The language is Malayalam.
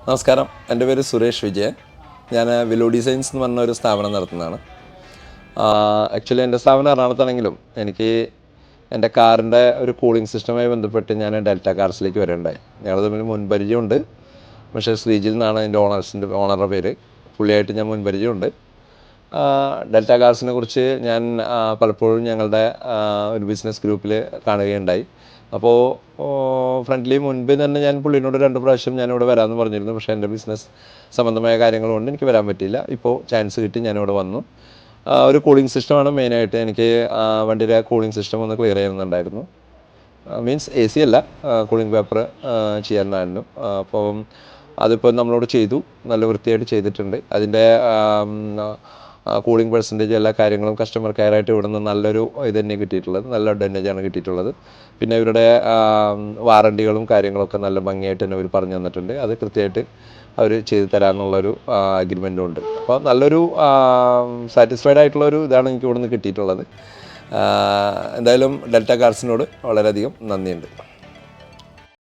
നമസ്കാരം, എൻ്റെ പേര് സുരേഷ് വിജയൻ. ഞാൻ വിലോ ഡിസൈൻസ് എന്ന് പറഞ്ഞ ഒരു സ്ഥാപനം നടത്തുന്നതാണ്. ആക്ച്വലി എൻ്റെ സ്ഥാപനം എറണാകുളത്താണെങ്കിലും എനിക്ക് എൻ്റെ കാറിൻ്റെ ഒരു കൂളിംഗ് സിസ്റ്റവുമായി ബന്ധപ്പെട്ട് ഞാൻ ഡെൽറ്റ കാർസിലേക്ക് വരേണ്ടായി. ഞങ്ങൾ തമ്മിൽ മുൻപരിചയമുണ്ട്. പക്ഷേ ശ്രീജിൽ എന്നാണ് എൻ്റെ ഓണറുടെ പേര്. പുള്ളിയായിട്ട് ഞാൻ മുൻപരിചയമുണ്ട്. ഡെൽറ്റ കാർസിനെ കുറിച്ച് ഞാൻ പലപ്പോഴും ഞങ്ങളുടെ ഒരു ബിസിനസ് ഗ്രൂപ്പിൽ കാണുകയുണ്ടായി. അപ്പോൾ ഫ്രണ്ട്ലി മുൻപ് തന്നെ ഞാൻ പുള്ളിനോട് 2 പ്രാവശ്യം ഞാനിവിടെ വരാമെന്ന് പറഞ്ഞിരുന്നു. പക്ഷേ എൻ്റെ ബിസിനസ് സംബന്ധമായ കാര്യങ്ങൾ കൊണ്ട് എനിക്ക് വരാൻ പറ്റിയില്ല. ഇപ്പോൾ ചാൻസ് കിട്ടി, ഞാനിവിടെ വന്നു. ഒരു കൂളിംഗ് സിസ്റ്റമാണ് മെയിനായിട്ട് എനിക്ക് വണ്ടിയുടെ കൂളിംഗ് സിസ്റ്റം ഒന്ന് ക്ലിയർ ചെയ്യുന്നുണ്ടായിരുന്നു. മീൻസ് എ സി അല്ല, കൂളിംഗ് പേപ്പർ ചെയ്യാനായിരുന്നു. അപ്പം അതിപ്പോൾ നമ്മളോട് ചെയ്തു, നല്ല വൃത്തിയായിട്ട് ചെയ്തിട്ടുണ്ട്. അതിൻ്റെ കൂളിംഗ് പെർസെൻറ്റേജ് എല്ലാ കാര്യങ്ങളും കസ്റ്റമർ കെയറായിട്ട് ഇവിടെ നിന്ന് നല്ലൊരു ഇത് തന്നെ കിട്ടിയിട്ടുള്ളത്, നല്ല അഡ്വാൻറ്റേജാണ് കിട്ടിയിട്ടുള്ളത്. പിന്നെ ഇവരുടെ വാറണ്ടികളും കാര്യങ്ങളൊക്കെ നല്ല ഭംഗിയായിട്ട് തന്നെ അവർ പറഞ്ഞു തന്നിട്ടുണ്ട്. അത് കൃത്യമായിട്ട് അവർ ചെയ്തു തരാമെന്നുള്ളൊരു അഗ്രിമെൻറ്റും ഉണ്ട്. അപ്പോൾ നല്ലൊരു സാറ്റിസ്ഫൈഡ് ആയിട്ടുള്ളൊരു ഇതാണ് എനിക്ക് ഇവിടെ നിന്ന് കിട്ടിയിട്ടുള്ളത്. എന്തായാലും ഡെൽറ്റ കാർസിനോട് വളരെയധികം നന്ദിയുണ്ട്.